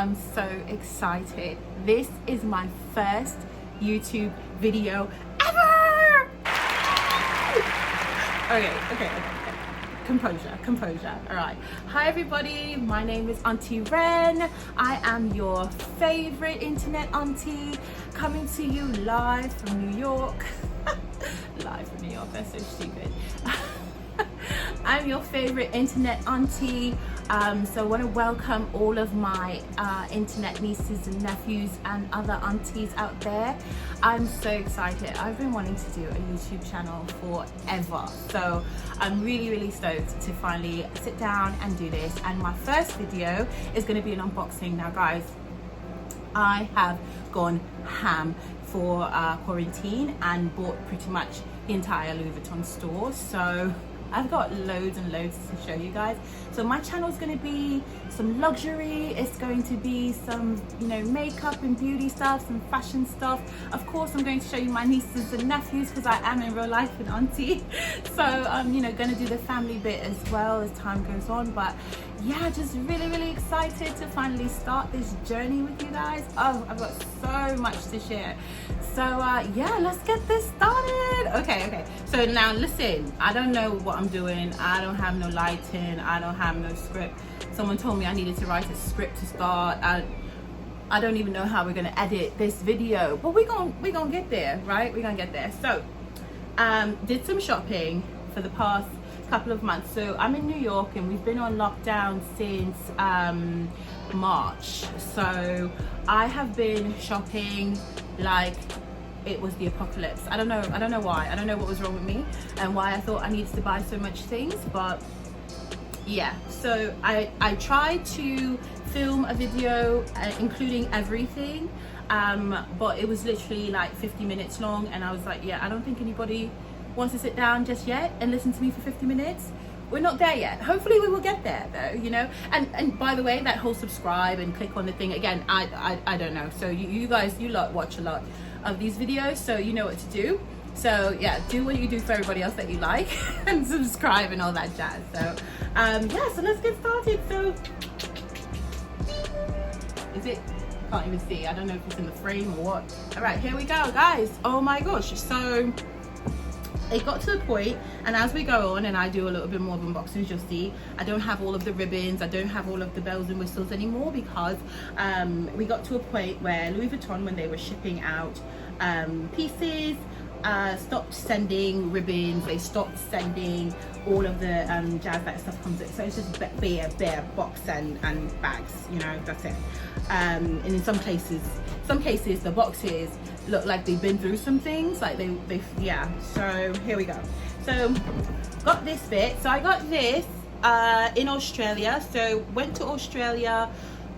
I'm so excited. This is my first YouTube video ever! Okay. Composure. All right. Hi everybody, my name is Auntie Ren. I am your favorite internet auntie, coming to you live from New York. Live from New York, that's so stupid. I'm your favorite internet auntie. So I want to welcome all of my internet nieces and nephews and other aunties out there. I'm so excited. I've been wanting to do a YouTube channel forever. So I'm really stoked to finally sit down and do this. And my first video is going to be an unboxing. Now guys, I have gone ham for quarantine and bought pretty much the entire Louis Vuitton store. So I've got loads and loads to show you guys. So my channel is going to be some luxury, it's going to be some, you know, makeup and beauty stuff, some fashion stuff. Of course, I'm going to show you my nieces and nephews because I am in real life an auntie. So I'm, you know, going to do the family bit as well as time goes on. But yeah, just really excited to finally start this journey with you guys. Oh, I've got so much to share. So yeah, let's get this started. Okay. So now listen, I don't know what I'm doing. I don't have no lighting. I don't have no script. Someone told me I needed to write a script to start. I don't even know how we're gonna edit this video, but we're gonna get there, right? We're gonna get there. So did some shopping for the past couple of months. So I'm in New York and we've been on lockdown since March. So I have been shopping like it was the apocalypse. I don't know why. I don't know what was wrong with me and why I thought I needed to buy so much things, but yeah. So I tried to film a video including everything, but it was literally like 50 minutes long, and I was like, yeah, I don't think anybody wants to sit down just yet and listen to me for 50 minutes. We're not there yet. Hopefully we will get there though, you know. And by the way, that whole subscribe and click on the thing again, I don't know. So you guys, you lot watch a lot of these videos, so you know what to do. So yeah, do what you do for everybody else that you like and subscribe and all that jazz. So yeah, so let's get started. So is it? Can't even see. I don't know if it's in the frame or what. All right, here we go, guys. Oh my gosh. So it got to the point, and as we go on and I do a little bit more of unboxings, you'll see I don't have all of the ribbons, I don't have all of the bells and whistles anymore, because we got to a point where Louis Vuitton, when they were shipping out pieces, stopped sending ribbons, they stopped sending all of the jazz that stuff comes in. So it's just bare box and bags, you know, that's it. And in some cases the boxes look like they've been through some things, like they yeah. So here we go. So got this bit. So I got this in Australia. So went to Australia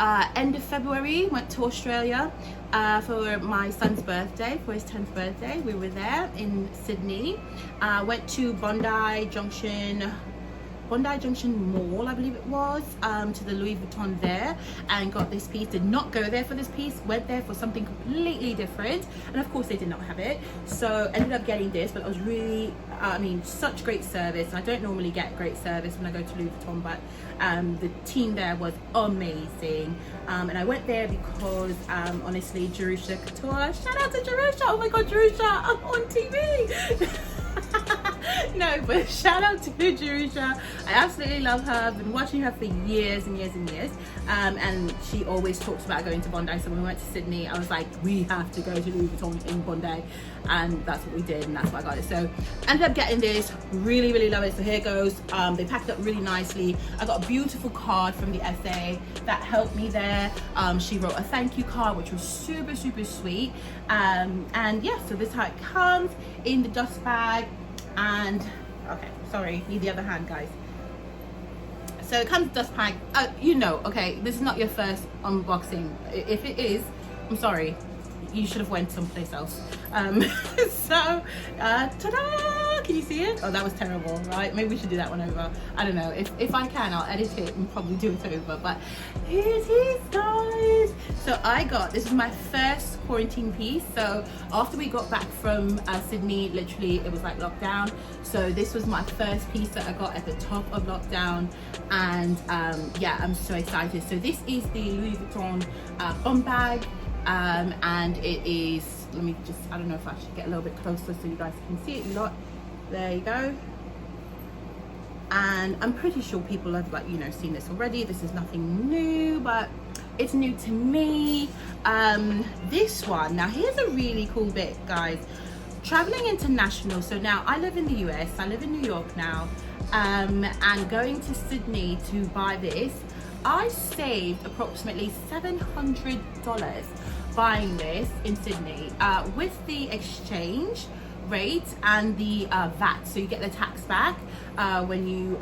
end of February. Went to Australia for my son's birthday, for his 10th birthday. We were there in Sydney. Went to Bondi Junction Mall, I believe it was, to the Louis Vuitton there, and got this piece. Did not go there for this piece, went there for something completely different, and of course they did not have it, so ended up getting this. But I was really, I mean, such great service, and I don't normally get great service when I go to Louis Vuitton, but the team there was amazing, and I went there because honestly, Jerusha Couture, shout out to Jerusha, oh my god, Jerusha, I'm on TV. No, but shout out to Jerusha. I absolutely love her. I've been watching her for years and years, and she always talks about going to Bondi. So when we went to Sydney, I was like, we have to go to Louis Vuitton in Bondi, and that's what we did, and that's why I got it. So ended up getting this, really love it. So here it goes. They packed it up really nicely. I got a beautiful card from the SA that helped me there. She wrote a thank you card, which was super sweet, and yeah, so this is how it comes in the dust bag. And okay, sorry, need the other hand, guys. So it comes dust bag. You know, okay, this is not your first unboxing. If it is, I'm sorry, you should have went someplace else. So ta-da, can you see it? Oh, that was terrible, right? Maybe we should do that one over. I don't know, if I can, I'll edit it and probably do it over, but here it is, guys. So I got, this is my first quarantine piece. So after we got back from Sydney, literally it was like lockdown, so this was my first piece that I got at the top of lockdown, and yeah, I'm so excited. So this is the Louis Vuitton bum bag, and it is, let me just, I don't know if I should get a little bit closer so you guys can see it a lot. There you go. And I'm pretty sure people have, like, you know, seen this already. This is nothing new, but it's new to me. This one, now here's a really cool bit, guys. Traveling international, so now I live in the US, I live in New York now, and going to Sydney to buy this, I saved approximately $700 buying this in Sydney, with the exchange rate and the VAT, so you get the tax back when you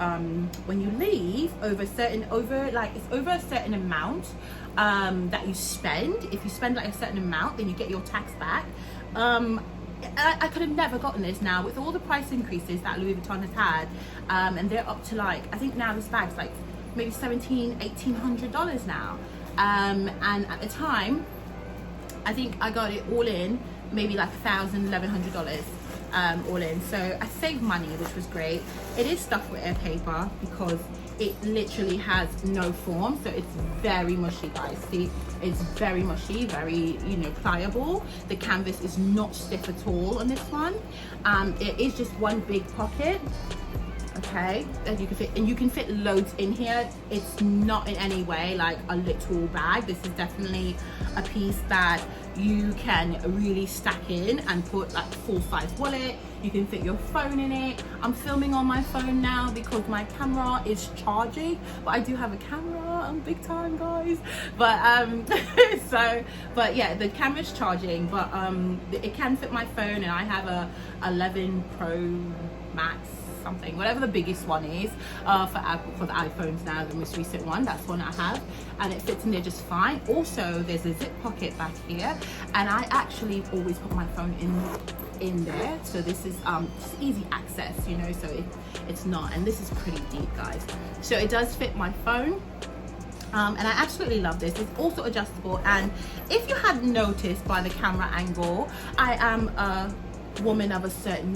leave over a certain amount that you spend. If you spend like a certain amount, then you get your tax back. I could have never gotten this now with all the price increases that Louis Vuitton has had, and they're up to, like, I think now this bag's like maybe $1,800 now, and at the time I think I got it all in maybe like $1,100 all in. So I saved money, which was great. It is stuffed with air paper because it literally has no form, so it's very mushy, guys. See, it's very mushy, very, you know, pliable. The canvas is not stiff at all on this one. It is just one big pocket, okay, that you can fit, and you can fit loads in here. It's not in any way like a little bag. This is definitely a piece that you can really stack in and put like full-size wallet. You can fit your phone in it. I'm filming on my phone now because my camera is charging, but I do have a camera. I'm big time, guys. But but yeah, the camera's charging, but it can fit my phone, and I have a 11 Pro Max something, whatever the biggest one is, for Apple, for the iPhones now, the most recent one, that's one I have, and it fits in there just fine. Also, there's a zip pocket back here, and I actually always put my phone in there, so this is just easy access, you know, so it's not, and this is pretty deep, guys, so it does fit my phone. And I absolutely love this. It's also adjustable, and if you hadn't noticed by the camera angle, I am a woman of a certain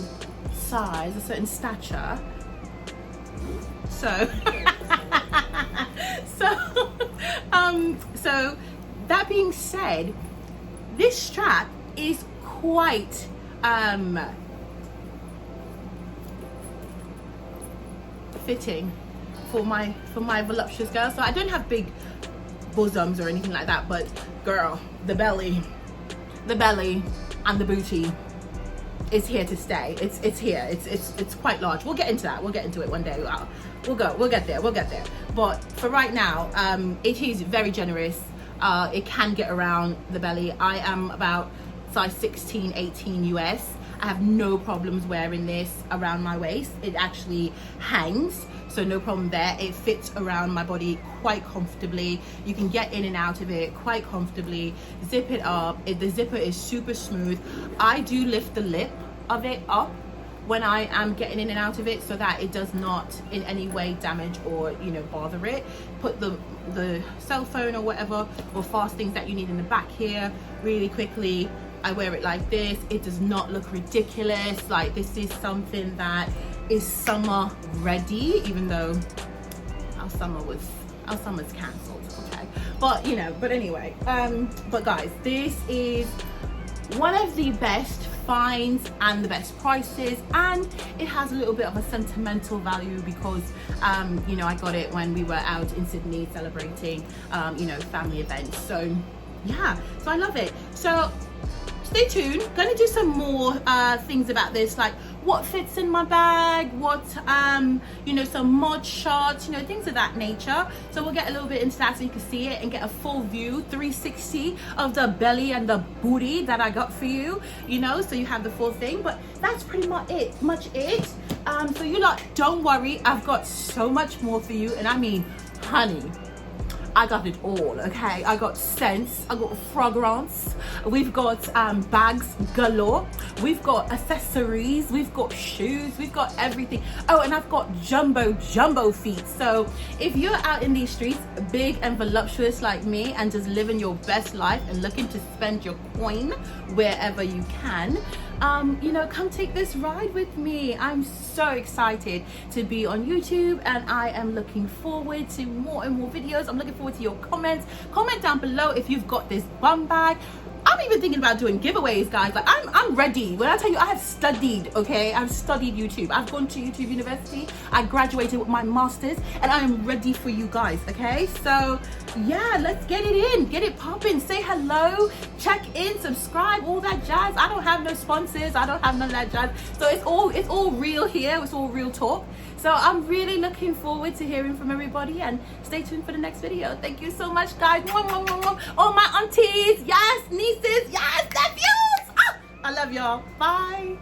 size, a certain stature, so so that being said, this strap is quite fitting for my voluptuous girl. So I don't have big bosoms or anything like that, but girl, the belly and the booty is here to stay. It's here. It's quite large. We'll get into that. We'll get into it one day. We'll get there. But for right now, it is very generous. It can get around the belly. I am about size 16, 18 US. I have no problems wearing this around my waist. It actually hangs, so no problem there. It fits around my body quite comfortably. You can get in and out of it quite comfortably. Zip it up. The zipper is super smooth. I do lift the lip of it up when I am getting in and out of it, so that it does not in any way damage or, you know, bother it. Put the cell phone or whatever, or fast things that you need in the back here really quickly. I wear it like this. It does not look ridiculous. Like, this is something that is summer ready, even though our summer's cancelled, okay, but you know, but anyway, but guys, this is one of the best finds and the best prices, and it has a little bit of a sentimental value because you know, I got it when we were out in Sydney celebrating you know, family events. So yeah, so I love it. So stay tuned. Gonna do some more things about this, like what fits in my bag, what you know, some mod shots, you know, things of that nature. So we'll get a little bit into that so you can see it and get a full view 360 of the belly and the booty that I got for you, you know, so you have the full thing. But that's pretty much it. So you lot, don't worry, I've got so much more for you, and I mean, honey, I got it all, okay? I got scents, I got fragrance, we've got bags galore, we've got accessories, we've got shoes, we've got everything. Oh, and I've got jumbo feet. So if you're out in these streets, big and voluptuous like me, and just living your best life and looking to spend your coin wherever you can, you know, come take this ride with me. I'm so excited to be on YouTube, and I am looking forward to more and more videos. I'm looking forward to your comments. Comment down below if you've got this bum bag. I'm even thinking about doing giveaways, guys. Like, I'm ready. When I tell you, I have studied, okay? I've studied YouTube. I've gone to YouTube University. I graduated with my master's, and I am ready for you guys, okay? So yeah, let's get it in, get it popping. Say hello, check in, subscribe, all that jazz. I don't have no sponsors. I don't have none of that jazz. So it's all real here. It's all real talk. So I'm really looking forward to hearing from everybody, and stay tuned for the next video. Thank you so much, guys. Mwah, mwah, mwah, mwah. All my aunties, yes, nieces, yes, nephews. Ah, I love y'all. Bye.